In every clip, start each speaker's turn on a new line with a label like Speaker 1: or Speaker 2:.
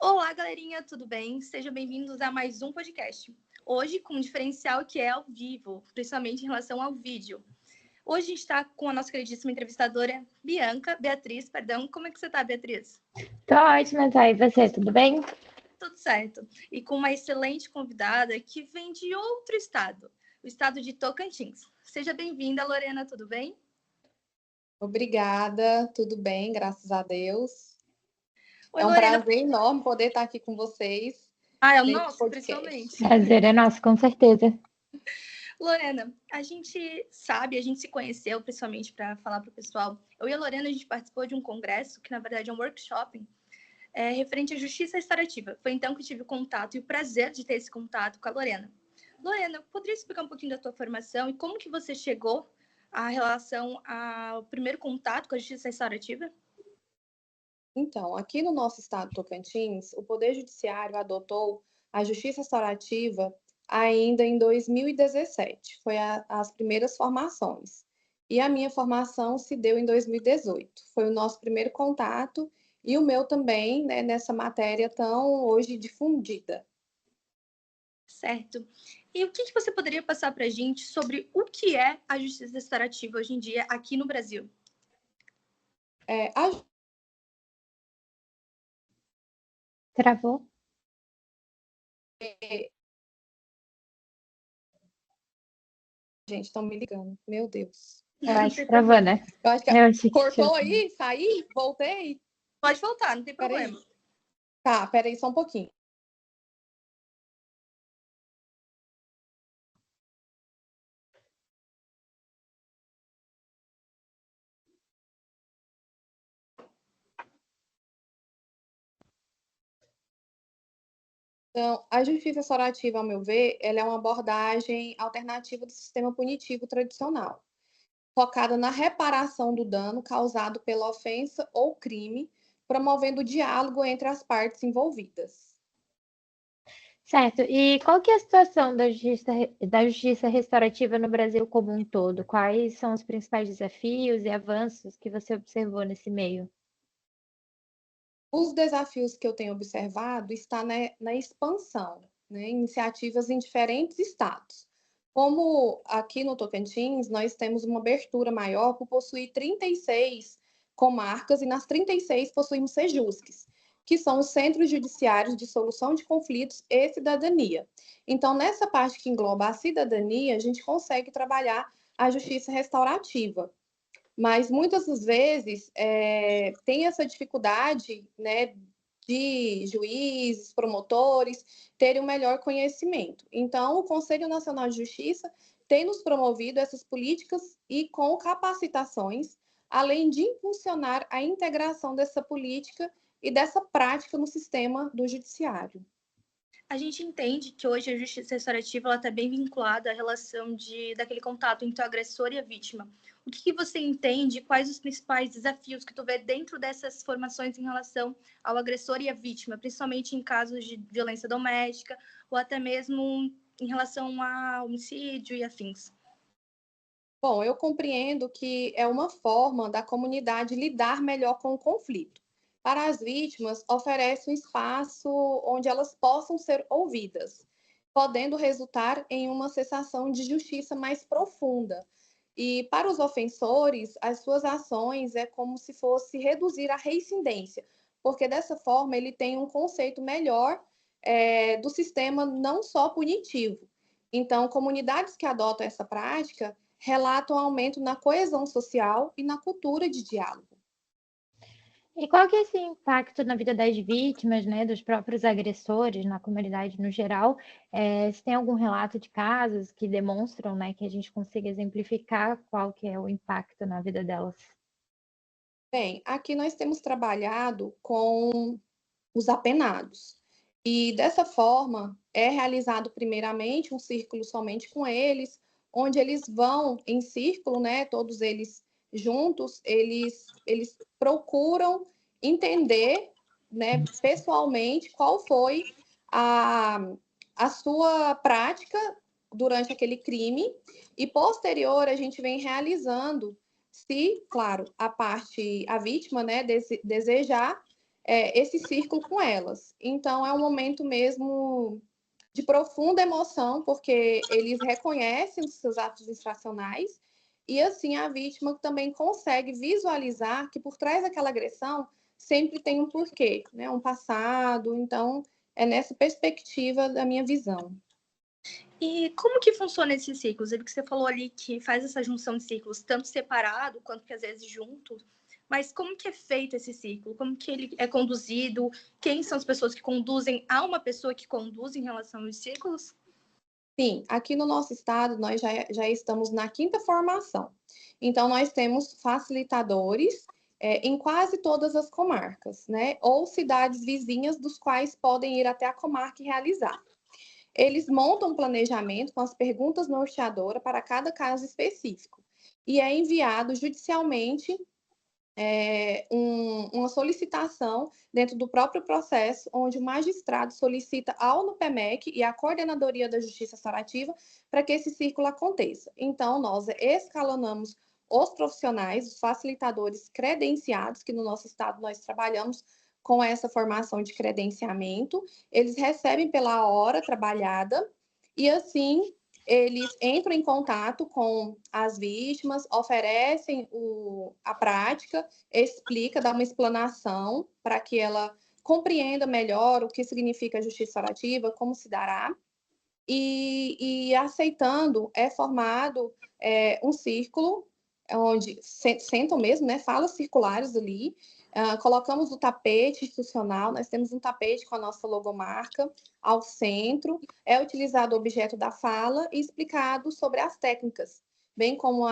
Speaker 1: Olá, galerinha, tudo bem? Sejam bem-vindos a mais um podcast. Hoje, com um diferencial que é ao vivo, principalmente em relação ao vídeo. Hoje a gente está com a nossa queridíssima entrevistadora, Beatriz, perdão. Como é que você está, Beatriz?
Speaker 2: Tô ótima, Thay. E você, tudo bem?
Speaker 1: Tudo certo. E com uma excelente convidada que vem de outro estado, o estado de Tocantins. Seja bem-vinda, Lorena, tudo bem?
Speaker 3: Obrigada, tudo bem, graças a Deus.
Speaker 1: Oi,
Speaker 3: É um
Speaker 1: Lorena.
Speaker 3: prazer enorme poder estar aqui com vocês.
Speaker 1: É o
Speaker 3: nesse
Speaker 1: nosso,
Speaker 3: podcast.
Speaker 1: principalmente.
Speaker 2: Prazer é nosso, com certeza.
Speaker 1: Lorena, a gente se conheceu principalmente para falar para o pessoal. Eu e a Lorena, a gente participou de um congresso, que na verdade é um workshop, referente à justiça restaurativa. Foi então que eu tive o contato e o prazer de ter esse contato com a Lorena. Lorena, poderia explicar um pouquinho da tua formação e como que você chegou à relação ao primeiro contato com a justiça restaurativa?
Speaker 3: Então, aqui no nosso estado Tocantins, o Poder Judiciário adotou a justiça restaurativa ainda em 2017. Foi as primeiras formações. E a minha formação se deu em 2018. Foi o nosso primeiro contato e o meu também, né, nessa matéria tão hoje difundida.
Speaker 1: Certo. E o que você poderia passar para a gente sobre o que é a justiça restaurativa hoje em dia aqui no Brasil?
Speaker 2: Travou?
Speaker 3: Gente, estão me ligando. Meu Deus.
Speaker 2: Eu acho que travou, né?
Speaker 3: Eu acho que
Speaker 2: Eu achei que
Speaker 3: cortou
Speaker 2: tinha-
Speaker 3: aí, saí, voltei.
Speaker 1: Pode voltar, não tem
Speaker 3: Peraí.
Speaker 1: problema.
Speaker 3: Tá, peraí só um pouquinho. Então, a justiça restaurativa, ao meu ver, ela é uma abordagem alternativa do sistema punitivo tradicional, focada na reparação do dano causado pela ofensa ou crime, promovendo o diálogo entre as partes envolvidas.
Speaker 2: Certo. E qual que é a situação da justiça restaurativa no Brasil como um todo? Quais são os principais desafios e avanços que você observou nesse meio?
Speaker 3: Os desafios que eu tenho observado estão na expansão, né? Iniciativas em diferentes estados. Como aqui no Tocantins, nós temos uma abertura maior por possuir 36 comarcas e nas 36 possuímos sejusques, que são os Centros Judiciários de Solução de Conflitos e Cidadania. Então, nessa parte que engloba a cidadania, a gente consegue trabalhar a justiça restaurativa, mas muitas das vezes tem essa dificuldade, né, de juízes, promotores terem um melhor conhecimento. Então, o Conselho Nacional de Justiça tem nos promovido essas políticas e com capacitações, além de impulsionar a integração dessa política e dessa prática no sistema do judiciário.
Speaker 1: A gente entende que hoje a justiça restaurativa está bem vinculada à relação daquele contato entre o agressor e a vítima. O que você entende? Quais os principais desafios que tu vê dentro dessas formações em relação ao agressor e à vítima, principalmente em casos de violência doméstica ou até mesmo em relação a homicídio e afins?
Speaker 3: Bom, eu compreendo que é uma forma da comunidade lidar melhor com o conflito. Para as vítimas, oferece um espaço onde elas possam ser ouvidas, podendo resultar em uma sensação de justiça mais profunda. E para os ofensores, as suas ações é como se fosse reduzir a reincidência, porque dessa forma ele tem um conceito melhor do sistema não só punitivo. Então, comunidades que adotam essa prática relatam aumento na coesão social e na cultura de diálogo.
Speaker 2: E qual que é esse impacto na vida das vítimas, né, dos próprios agressores, na comunidade no geral? Se tem algum relato de casos que demonstram, né, que a gente consiga exemplificar qual que é o impacto na vida delas?
Speaker 3: Bem, aqui nós temos trabalhado com os apenados. E dessa forma, é realizado primeiramente um círculo somente com eles, onde eles vão em círculo, né, todos eles juntos, eles procuram entender, né, pessoalmente qual foi a, a sua prática durante aquele crime e posterior a gente vem realizando, se, claro, a vítima, né, desejar esse círculo com elas. Então, é um momento mesmo de profunda emoção, porque eles reconhecem os seus atos infracionais e, assim, a vítima também consegue visualizar que por trás daquela agressão sempre tem um porquê, né? Um passado. Então, é nessa perspectiva da minha visão.
Speaker 1: E como que funciona esses ciclos? Ele que você falou ali que faz essa junção de ciclos, tanto separado quanto que às vezes junto. Mas como que é feito esse ciclo? Como que ele é conduzido? Quem são as pessoas que conduzem? Há uma pessoa que conduz em relação aos ciclos?
Speaker 3: Sim, aqui no nosso estado nós já estamos na 5ª formação. Então, nós temos facilitadores em quase todas as comarcas, né? Ou cidades vizinhas dos quais podem ir até a comarca e realizar. Eles montam um planejamento com as perguntas norteadoras para cada caso específico e é enviado judicialmente uma solicitação dentro do próprio processo, onde o magistrado solicita ao NUPEMEC e à Coordenadoria da Justiça Restaurativa para que esse círculo aconteça. Então, nós escalonamos os profissionais, os facilitadores credenciados, que no nosso estado nós trabalhamos com essa formação de credenciamento, eles recebem pela hora trabalhada e, assim, eles entram em contato com as vítimas, oferecem a prática, explica, dá uma explanação para que ela compreenda melhor o que significa a justiça restaurativa, como se dará, e aceitando, é formado um círculo, onde sentam mesmo, né, falas circulares ali, colocamos o tapete institucional, nós temos um tapete com a nossa logomarca ao centro, é utilizado o objeto da fala e explicado sobre as técnicas, bem como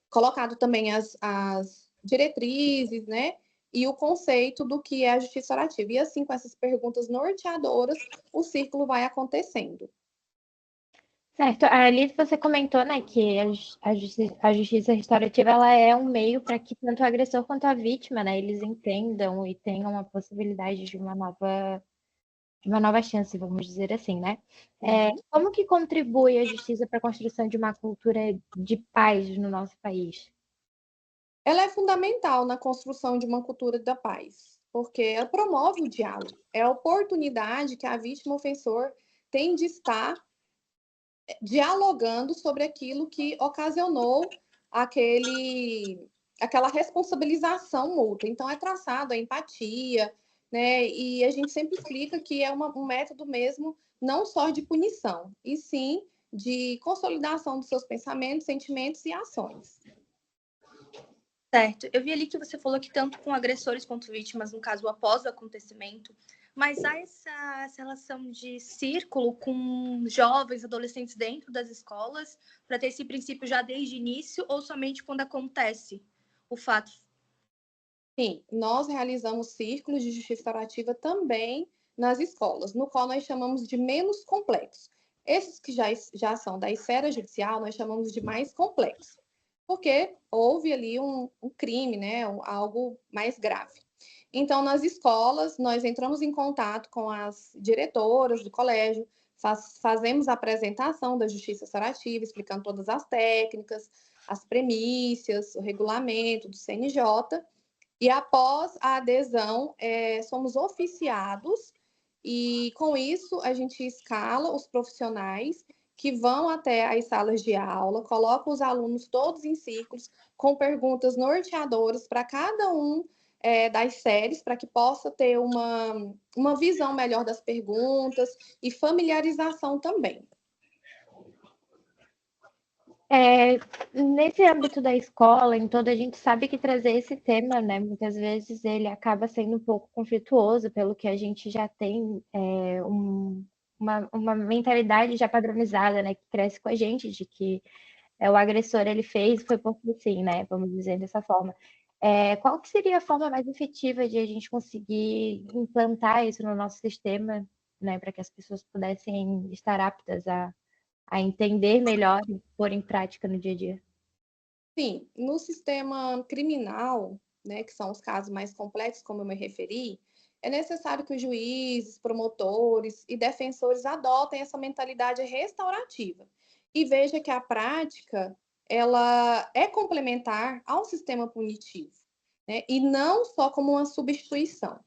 Speaker 3: colocado também as diretrizes, né, e o conceito do que é a justiça restaurativa. E assim, com essas perguntas norteadoras, o círculo vai acontecendo.
Speaker 2: Certo. Ali você comentou, né, que a justiça restaurativa ela é um meio para que tanto o agressor quanto a vítima, né, eles entendam e tenham a possibilidade de uma nova chance, vamos dizer assim, né? Como que contribui a justiça para a construção de uma cultura de paz no nosso país?
Speaker 3: Ela é fundamental na construção de uma cultura da paz, porque ela promove o diálogo. É a oportunidade que a vítima ofensor tem de estar dialogando sobre aquilo que ocasionou aquela responsabilização mútua. Então, é traçado a empatia, né? E a gente sempre explica que é um método mesmo não só de punição, e sim de consolidação dos seus pensamentos, sentimentos e ações.
Speaker 1: Certo. Eu vi ali que você falou que tanto com agressores quanto vítimas, no caso, após o acontecimento, mas há essa relação de círculo com jovens, adolescentes dentro das escolas, para ter esse princípio já desde o início ou somente quando acontece o fato?
Speaker 3: Sim, nós realizamos círculos de justiça restaurativa também nas escolas, no qual nós chamamos de menos complexos. Esses que já são da esfera judicial, nós chamamos de mais complexos, porque houve ali um crime, né, algo mais grave. Então, nas escolas, nós entramos em contato com as diretoras do colégio, fazemos a apresentação da justiça restaurativa, explicando todas as técnicas, as premissas, o regulamento do CNJ, e após a adesão, somos oficiados, e com isso a gente escala os profissionais que vão até as salas de aula, coloca os alunos todos em círculos, com perguntas norteadoras para cada um das séries, para que possa ter uma visão melhor das perguntas e familiarização também.
Speaker 2: Nesse âmbito da escola, em todo, a gente sabe que trazer esse tema, né, muitas vezes ele acaba sendo um pouco conflituoso, pelo que a gente já tem uma mentalidade já padronizada, né, que cresce com a gente, de que o agressor ele fez, foi porque sim, né, vamos dizer dessa forma. Qual que seria a forma mais efetiva de a gente conseguir implantar isso no nosso sistema, né, para que as pessoas pudessem estar aptas a entender melhor e pôr em prática no dia a dia?
Speaker 3: Sim, no sistema criminal, né, que são os casos mais complexos, como eu me referi, é necessário que os juízes, promotores e defensores adotem essa mentalidade restaurativa e veja que a prática ela é complementar ao sistema punitivo. né? E não só como uma substituição.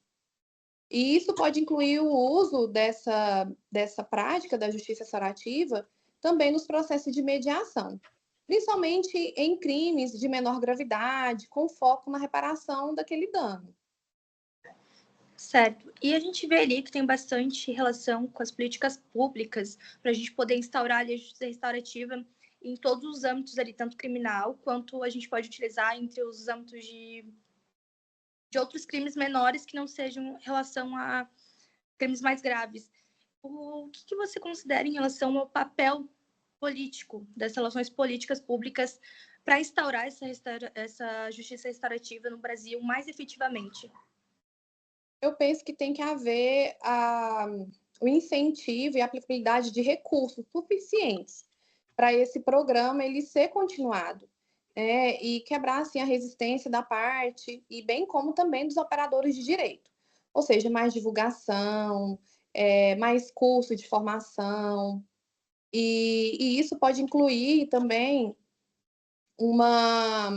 Speaker 3: E isso pode incluir o uso dessa prática da justiça restaurativa também nos processos de mediação, principalmente em crimes de menor gravidade, com foco na reparação daquele dano.
Speaker 1: Certo. E a gente vê ali que tem bastante relação com as políticas públicas para a gente poder instaurar ali a justiça restaurativa em todos os âmbitos ali, tanto criminal quanto a gente pode utilizar entre os âmbitos de outros crimes menores que não sejam em relação a crimes mais graves. O que você considera em relação ao papel político das relações políticas públicas para instaurar essa justiça restaurativa no Brasil mais efetivamente?
Speaker 3: Eu penso que tem que haver o incentivo e a aplicabilidade de recursos suficientes para esse programa ele ser continuado, né? E quebrar assim, a resistência da parte e bem como também dos operadores de direito. Ou seja, mais divulgação, mais curso de formação, e isso pode incluir também uma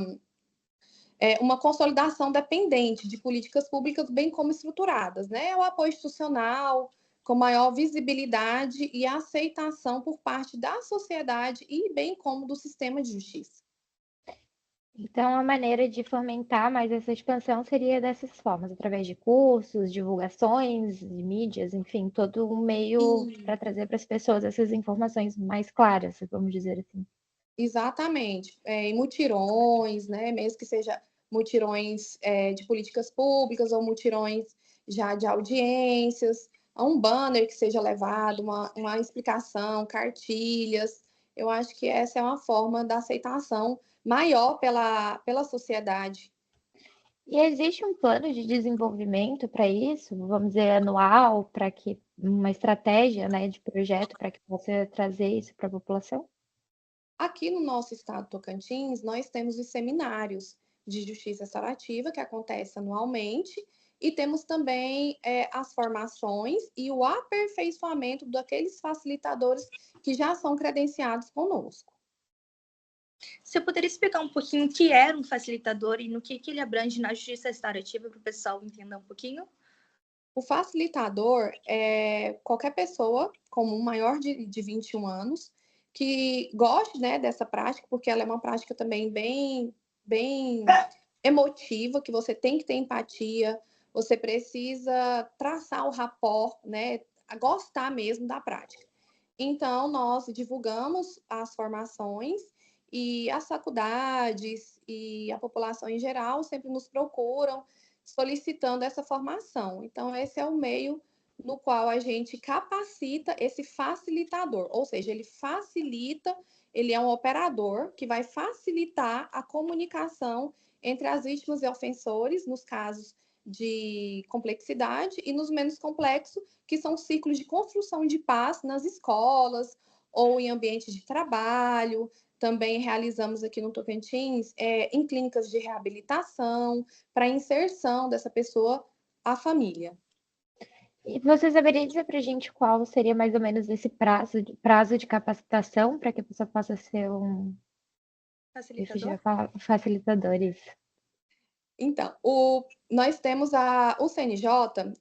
Speaker 3: uma consolidação dependente de políticas públicas bem como estruturadas, né? O apoio institucional, com maior visibilidade e aceitação por parte da sociedade e bem como do sistema de justiça.
Speaker 2: Então, a maneira de fomentar mais essa expansão seria dessas formas, através de cursos, divulgações, de mídias, enfim, todo um meio para trazer para as pessoas essas informações mais claras, vamos dizer assim.
Speaker 3: Exatamente. Em mutirões, né? Mesmo que seja mutirões de políticas públicas ou mutirões já de audiências, um banner que seja levado, uma explicação, cartilhas. Eu acho que essa é uma forma da aceitação maior pela sociedade.
Speaker 2: E existe um plano de desenvolvimento para isso, vamos dizer, anual, para que uma estratégia, né, de projeto para que possa trazer isso para a população?
Speaker 3: Aqui no nosso estado Tocantins, nós temos os seminários de justiça restaurativa que acontecem anualmente e temos também as formações e o aperfeiçoamento daqueles facilitadores que já são credenciados conosco.
Speaker 1: Você poderia explicar um pouquinho o que era um facilitador e no que ele abrange na justiça restaurativa para o pessoal entender um pouquinho?
Speaker 3: O facilitador é qualquer pessoa comum maior de 21 anos que goste, né, dessa prática, porque ela é uma prática também bem emotiva, que você tem que ter empatia, você precisa traçar o rapport, né, a gostar mesmo da prática. Então, nós divulgamos as formações e as faculdades e a população em geral sempre nos procuram solicitando essa formação. Então, esse é o meio no qual a gente capacita esse facilitador, ou seja, ele facilita, ele é um operador que vai facilitar a comunicação entre as vítimas e ofensores, nos casos de complexidade, e nos menos complexos, que são ciclos de construção de paz nas escolas ou em ambientes de trabalho. Também realizamos aqui no Tocantins em clínicas de reabilitação, para inserção dessa pessoa à família.
Speaker 2: E você saberia dizer para a gente qual seria mais ou menos esse prazo de capacitação para que a pessoa possa ser
Speaker 1: Facilitador?
Speaker 2: facilitadores?
Speaker 3: Então, nós temos o CNJ,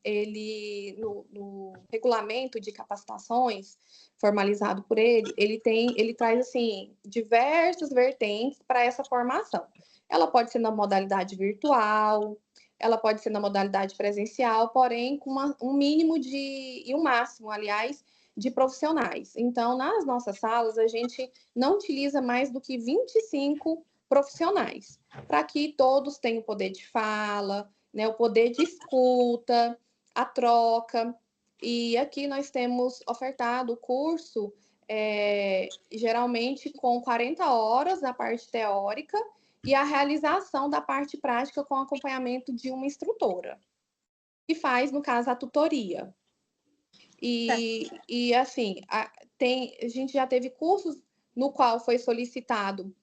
Speaker 3: ele no regulamento de capacitações formalizado por ele traz assim diversas vertentes para essa formação. Ela pode ser na modalidade virtual, ela pode ser na modalidade presencial, porém com um mínimo e um máximo, aliás, de profissionais. Então, nas nossas salas, a gente não utiliza mais do que 25 profissionais, para que todos tenham o poder de fala, né, o poder de escuta, a troca. E aqui nós temos ofertado o curso, geralmente com 40 horas na parte teórica e a realização da parte prática com acompanhamento de uma instrutora, que faz, no caso, a tutoria. E assim, a gente já teve cursos no qual foi solicitado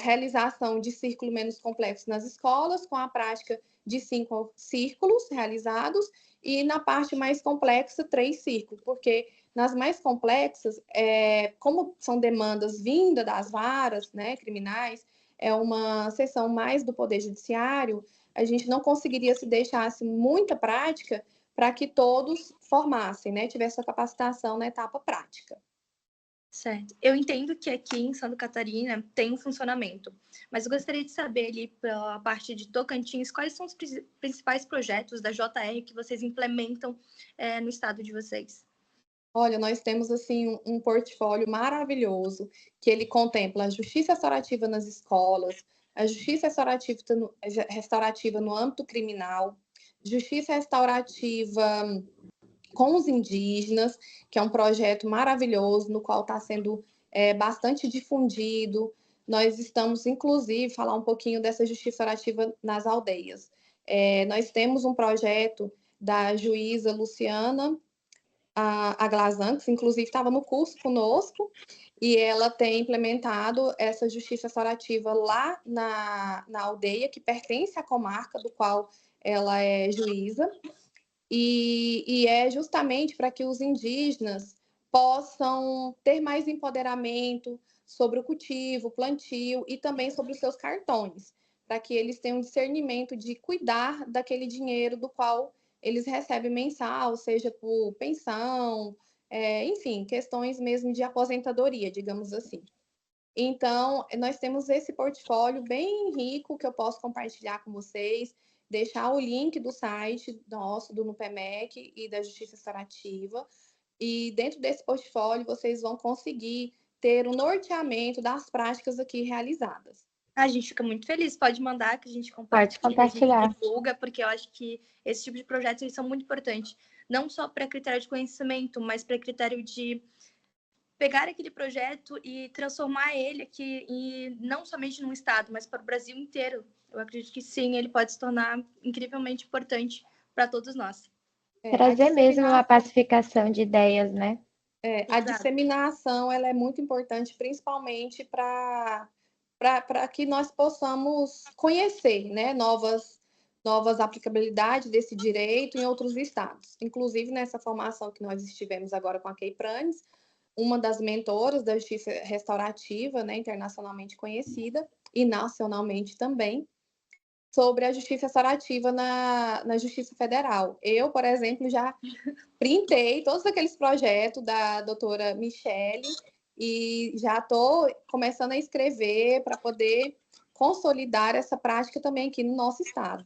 Speaker 3: realização de círculo menos complexo nas escolas, com a prática de 5 círculos realizados, e na parte mais complexa, 3 círculos, porque nas mais complexas, como são demandas vindas das varas, né, criminais, é uma seção mais do Poder Judiciário, a gente não conseguiria se deixasse muita prática para que todos formassem, né? Tivesse a capacitação na etapa prática.
Speaker 1: Certo. Eu entendo que aqui em Santa Catarina tem um funcionamento, mas eu gostaria de saber ali pela parte de Tocantins, quais são os principais projetos da JR que vocês implementam no estado de vocês?
Speaker 3: Olha, nós temos assim um portfólio maravilhoso que ele contempla a justiça restaurativa nas escolas, a justiça restaurativa no âmbito criminal, justiça restaurativa com os indígenas, que é um projeto maravilhoso, no qual está sendo bastante difundido. Nós estamos, inclusive, falar um pouquinho dessa justiça restaurativa nas aldeias. Nós temos um projeto da juíza Luciana Aglazan, que inclusive estava no curso conosco, e ela tem implementado essa justiça restaurativa lá na aldeia, que pertence à comarca do qual ela é juíza, e é justamente para que os indígenas possam ter mais empoderamento sobre o cultivo, o plantio e também sobre os seus cartões, para que eles tenham discernimento de cuidar daquele dinheiro do qual eles recebem mensal, seja por pensão, enfim, questões mesmo de aposentadoria, digamos assim. Então, nós temos esse portfólio bem rico que eu posso compartilhar com vocês, deixar o link do site nosso, do NUPEMEC e da Justiça Restaurativa. E dentro desse portfólio, vocês vão conseguir ter um norteamento das práticas aqui realizadas.
Speaker 1: A gente fica muito feliz. Pode mandar que a gente
Speaker 2: Pode compartilhar.
Speaker 1: a gente divulga, porque eu acho que esse tipo de projetos eles são muito importantes. Não só para critério de conhecimento, mas para critério de pegar aquele projeto e transformar ele aqui, e não somente num estado, mas para o Brasil inteiro. Eu acredito que sim, ele pode se tornar incrivelmente importante para todos nós.
Speaker 2: Trazer mesmo uma pacificação de ideias, né?
Speaker 3: A disseminação ela é muito importante, principalmente para que nós possamos conhecer, né, novas aplicabilidades desse direito em outros estados. Inclusive, nessa formação que nós estivemos agora com a Kay Pranes, uma das mentoras da justiça restaurativa, né, internacionalmente conhecida, e nacionalmente também, sobre a justiça restaurativa na Justiça Federal. Eu, por exemplo, já printei todos aqueles projetos da doutora Michele e já estou começando a escrever para poder consolidar essa prática também aqui no nosso estado.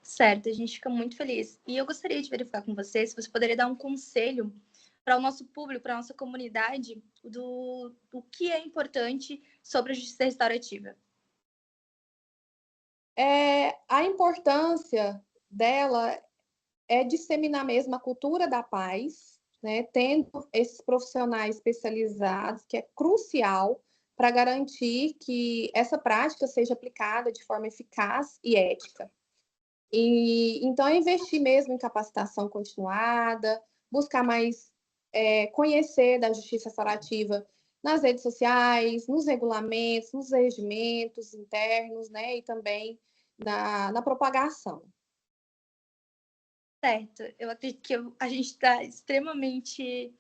Speaker 1: Certo, a gente fica muito feliz. E eu gostaria de verificar com você se você poderia dar um conselho para o nosso público, para a nossa comunidade, do que é importante sobre a justiça restaurativa.
Speaker 3: A importância dela é disseminar mesmo a cultura da paz, né, tendo esses profissionais especializados, que é crucial para garantir que essa prática seja aplicada de forma eficaz e ética. E então é investir mesmo em capacitação continuada, buscar mais conhecer da justiça restaurativa nas redes sociais, nos regulamentos, nos regimentos internos, né, e também na propagação.
Speaker 1: Certo, eu acredito que a gente está extremamente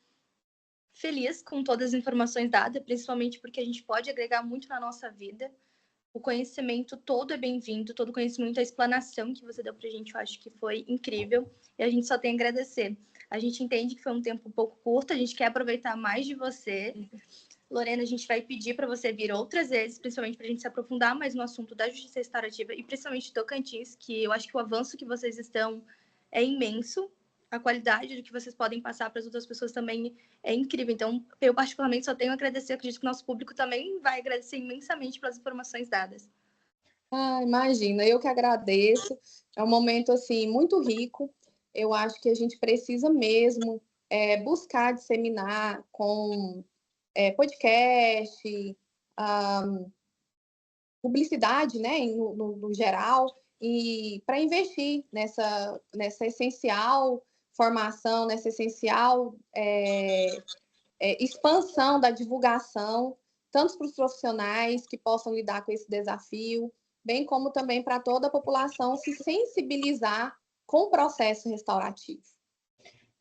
Speaker 1: feliz com todas as informações dadas, principalmente porque a gente pode agregar muito na nossa vida. O conhecimento todo é bem-vindo, todo o conhecimento, a explanação que você deu para a gente, eu acho que foi incrível, e a gente só tem a agradecer. A gente entende que foi um tempo um pouco curto, a gente quer aproveitar mais de você. Lorena, a gente vai pedir para você vir outras vezes, principalmente para a gente se aprofundar mais no assunto da justiça restaurativa e principalmente Tocantins, que eu acho que o avanço que vocês estão é imenso, a qualidade do que vocês podem passar para as outras pessoas também é incrível. Então, eu particularmente só tenho a agradecer, acredito que o nosso público também vai agradecer imensamente pelas informações dadas.
Speaker 3: Imagina, eu que agradeço. É um momento assim muito rico. Eu acho que a gente precisa mesmo buscar disseminar com podcast, publicidade, né, no geral, e para investir nessa essencial formação, nessa essencial expansão da divulgação, tanto para os profissionais que possam lidar com esse desafio, bem como também para toda a população se sensibilizar com o processo restaurativo.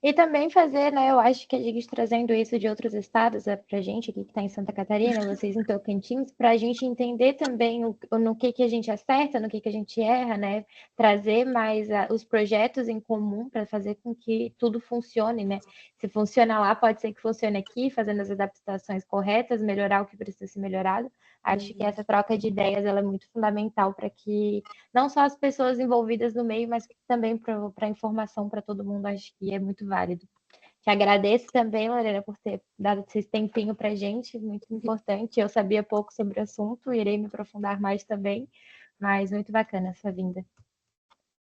Speaker 2: E também fazer, né? Eu acho que a gente trazendo isso de outros estados para a gente aqui que está em Santa Catarina, vocês em Tocantins, para a gente entender também no que a gente acerta, no que a gente erra, né? Trazer mais os projetos em comum para fazer com que tudo funcione, né? Se funciona lá, pode ser que funcione aqui, fazendo as adaptações corretas, melhorar o que precisa ser melhorado. Acho que essa troca de ideias ela é muito fundamental para que não só as pessoas envolvidas no meio, mas também para a informação para todo mundo, acho que é muito válido. Te agradeço também, Lorena, por ter dado esse tempinho para a gente, muito importante. Eu sabia pouco sobre o assunto, irei me aprofundar mais também, mas muito bacana a sua vinda.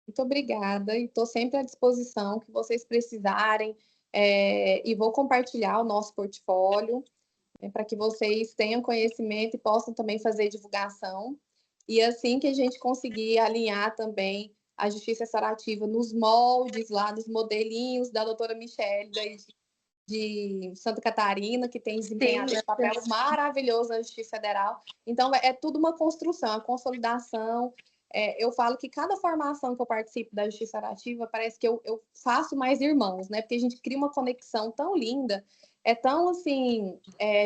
Speaker 3: Muito obrigada, e estou sempre à disposição, que vocês precisarem, e vou compartilhar o nosso portfólio, para que vocês tenham conhecimento e possam também fazer divulgação. E assim que a gente conseguir alinhar também a justiça restaurativa nos moldes lá, nos modelinhos da doutora Michele, de Santa Catarina, que tem desempenhado esse papel maravilhoso na Justiça Federal. Então, é tudo uma construção, a consolidação. Eu falo que cada formação que eu participo da Justiça Restaurativa, parece que eu faço mais irmãos, né? Porque a gente cria uma conexão tão linda, é tão, assim,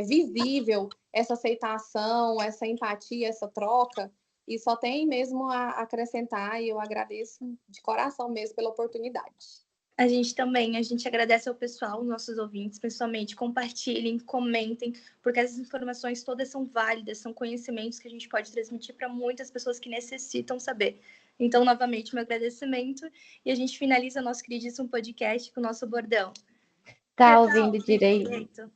Speaker 3: visível essa aceitação, essa empatia, essa troca, e só tem mesmo a acrescentar, e eu agradeço de coração mesmo pela oportunidade.
Speaker 1: A gente também, a gente agradece ao pessoal, nossos ouvintes, principalmente, compartilhem, comentem, porque essas informações todas são válidas, são conhecimentos que a gente pode transmitir para muitas pessoas que necessitam saber. Então, novamente, meu agradecimento, e a gente finaliza nosso queridíssimo podcast com o nosso bordão.
Speaker 2: Tá ouvindo direito?